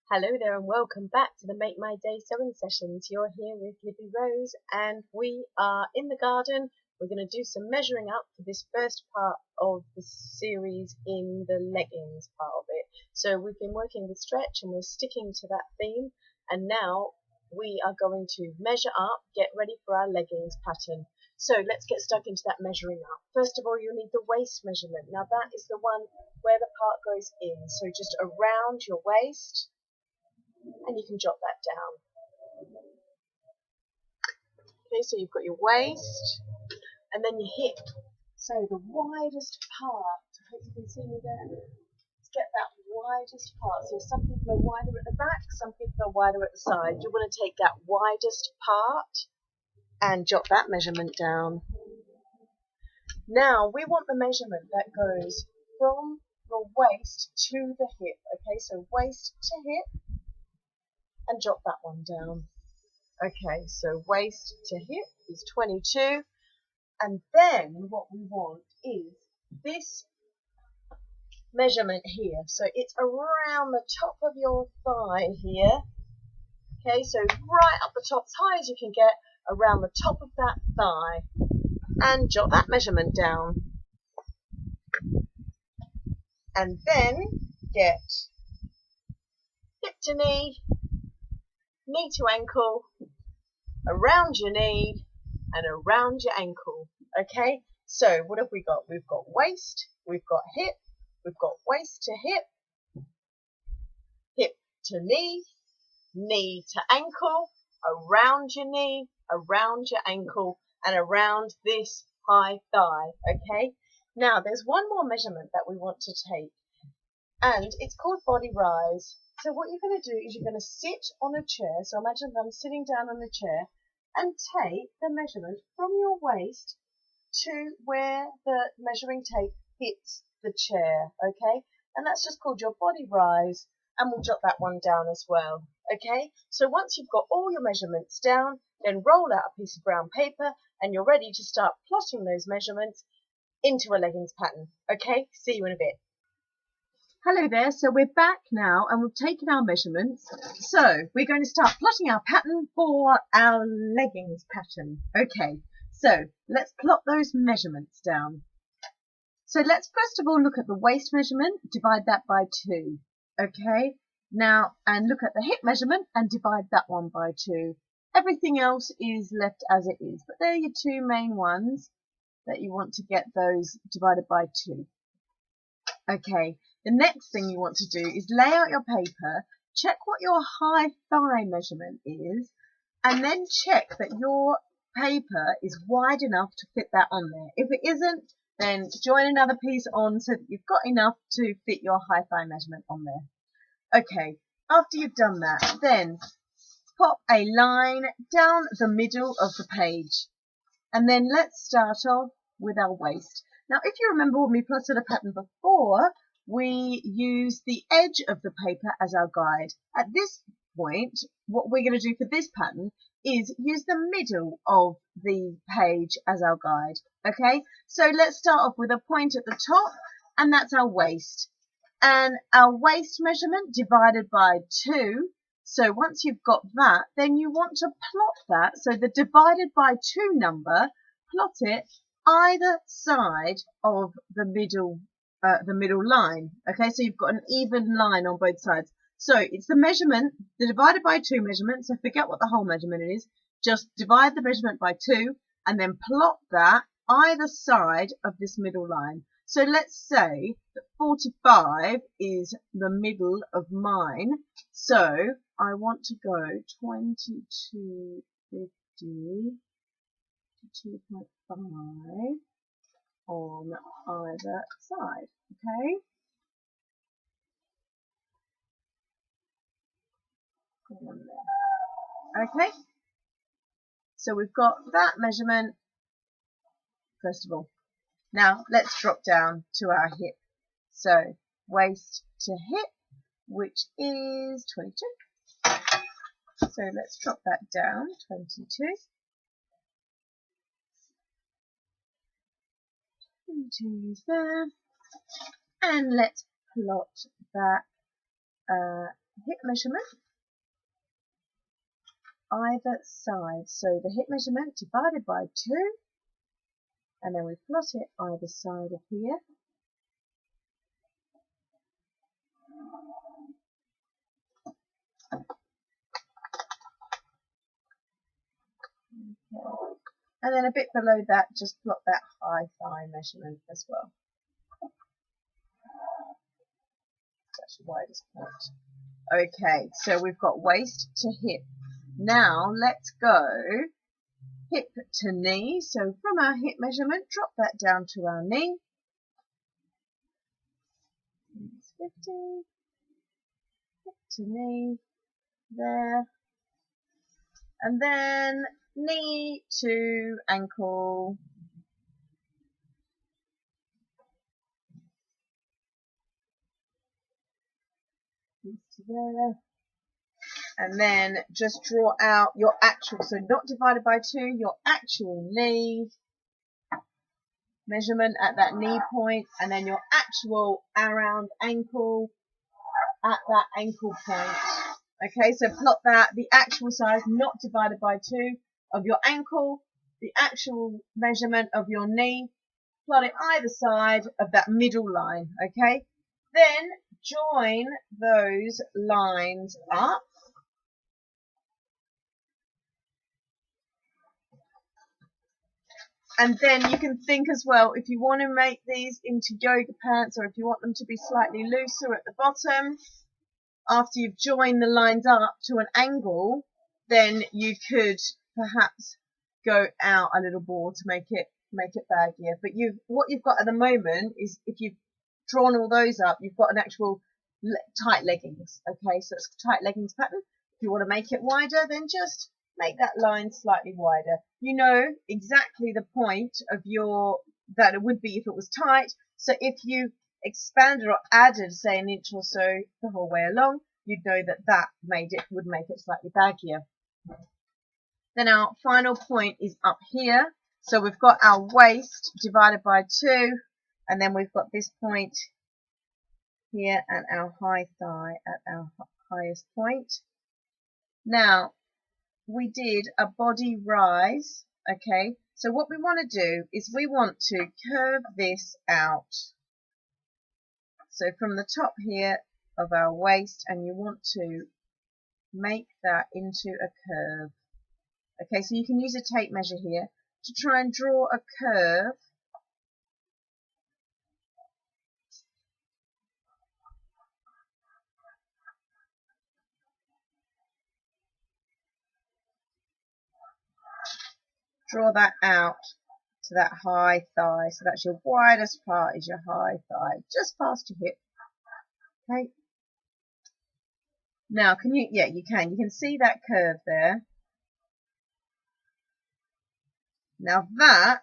Hello there and welcome back to the Make My Day sewing sessions. You're here with Libby Rose and we are in the garden. We're going to do some measuring up for this first part of the series in the leggings part of it. So we've been working with stretch and we're sticking to that theme, and now we are going to measure up, get ready for our leggings pattern. So let's get stuck into that measuring up. First of all, you'll need the waist measurement. Now that is the one where the part goes in, so just around your waist. And you can jot that down. Okay, so you've got your waist and then your hip. So the widest part, I hope you can see me there. Let's get that widest part. So some people are wider at the back, some people are wider at the side. You want to take that widest part and jot that measurement down. Now we want the measurement that goes from your waist to the hip. Okay, so waist to hip. And jot that one down. Okay, so waist to hip is 22, and then what we want is this measurement here. So it's around the top of your thigh here. Okay, so right up the top, as high as you can get, around the top of that thigh, and jot that measurement down. And then get hip to knee, knee to ankle, around your knee and around your ankle. Okay, so what have we got? We've got waist, we've got hip, we've got waist to hip, hip to knee, knee to ankle, around your knee, around your ankle, and around this high thigh. Okay, now there's one more measurement that we want to take, and it's called body rise. So what you're going to do is you're going to sit on a chair. So imagine I'm sitting down on a chair and take the measurement from your waist to where the measuring tape hits the chair, okay? And that's just called your body rise, and we'll jot that one down as well, okay? So once you've got all your measurements down, then roll out a piece of brown paper and you're ready to start plotting those measurements into a leggings pattern, okay? See you in a bit. Hello there, so we're back now and we've taken our measurements. So we're going to start plotting our pattern for our leggings pattern. Okay, so let's plot those measurements down. So let's first of all look at the waist measurement, divide that by 2. Okay, now and look at the hip measurement and divide that one by 2. Everything else is left as it is, but they're your two main ones that you want to get those divided by 2. Okay, the next thing you want to do is lay out your paper, check what your high thigh measurement is, and then check that your paper is wide enough to fit that on there. If it isn't, then join another piece on so that you've got enough to fit your high thigh measurement on there. Okay, after you've done that, then pop a line down the middle of the page. And then let's start off with our waist. Now, if you remember when we plotted a pattern before, we used the edge of the paper as our guide. At this point, what we're going to do for this pattern is use the middle of the page as our guide. Okay, so let's start off with a point at the top, and that's our waist. And our waist measurement divided by 2. So once you've got that, then you want to plot that. So the divided by 2 number, plot it either side of the middle line. Okay, so you've got an even line on both sides. So it's the measurement, the divided by 2 measurement. So forget what the whole measurement is. Just divide the measurement by 2 and then plot that either side of this middle line. So let's say that 45 is the middle of mine. So I want to go 22.50 to 2.5 on either side. Okay. Okay. So we've got that measurement first of all. Now let's drop down to our hip. So waist to hip, which is 22. So let's drop that down, 22. 22 is there. And let's plot that hip measurement either side. So the hip measurement divided by 2, and then we plot it either side of here. Okay. And then a bit below that, just plot that high thigh measurement as well. That's your widest point. Okay, so we've got waist to hip. Now let's go hip to knee. So from our hip measurement, drop that down to our knee. 50, hip to knee, there. And then knee to ankle. To there. And then just draw out your actual, so not divided by 2, your actual knee measurement at that knee point, and then your actual around ankle at that ankle point. Okay, so plot that, the actual size, not divided by 2, of your ankle, the actual measurement of your knee, plot it either side of that middle line, okay? Then join those lines up. And then you can think as well, if you want to make these into yoga pants, or if you want them to be slightly looser at the bottom, after you've joined the lines up to an angle, then you could perhaps go out a little more to make it baggier. But what you've got at the moment is, if you've drawn all those up, you've got an actual tight leggings. Okay, so it's a tight leggings pattern. If you want to make it wider, then just make that line slightly wider. You know exactly the point of that it would be if it was tight. So if you expanded or added, say, an inch or so the whole way along, you'd know that would make it slightly baggier. Then our final point is up here. So we've got our waist divided by 2, and then we've got this point here and our high thigh at our highest point. Now, we did a body rise, okay? So what we want to do is we want to curve this out. So from the top here of our waist, and you want to make that into a curve. Okay, so you can use a tape measure here to try and draw a curve . Draw that out to that high thigh. So that's your widest part, is your high thigh, just past your hip. Okay. Now, you can see that curve there. Now that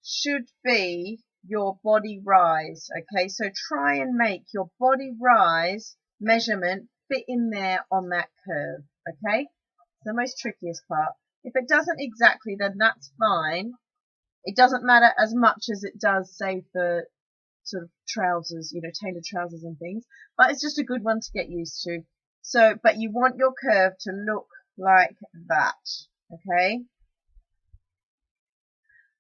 should be your body rise. Okay, so try and make your body rise measurement fit in there on that curve. Okay, it's the most trickiest part. If it doesn't exactly, then that's fine. It doesn't matter as much as it does, say, for sort of trousers, tailored trousers and things, but it's just a good one to get used to. So, but you want your curve to look like that, okay?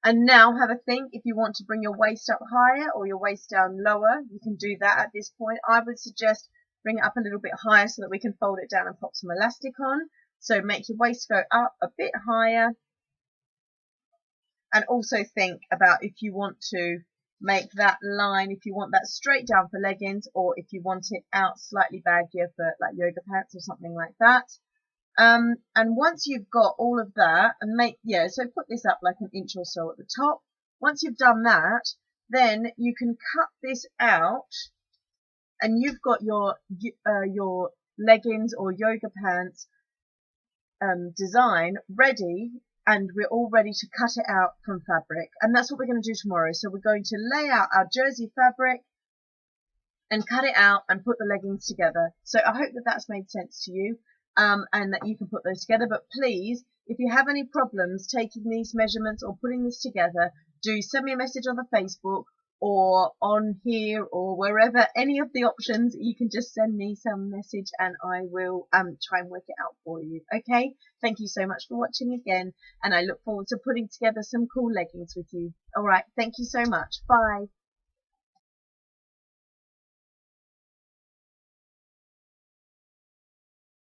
And now have a think, if you want to bring your waist up higher or your waist down lower, you can do that at this point. I would suggest bring it up a little bit higher so that we can fold it down and pop some elastic on. So make your waist go up a bit higher. And also think about if you want to make that line, if you want that straight down for leggings, or if you want it out slightly baggier for like yoga pants or something like that. And once you've got all of that, and so put this up like an inch or so at the top. Once you've done that, then you can cut this out, and you've got your leggings or yoga pants design ready, and we're all ready to cut it out from fabric. And that's what we're going to do tomorrow. So we're going to lay out our jersey fabric and cut it out and put the leggings together. So I hope that that's made sense to you, and that you can put those together. But please, if you have any problems taking these measurements or putting this together, do send me a message on the Facebook, or on here or wherever, any of the options, you can just send me some message and I will try and work it out for you. Okay, thank you so much for watching again, and I look forward to putting together some cool leggings with you. All right, thank you so much. Bye.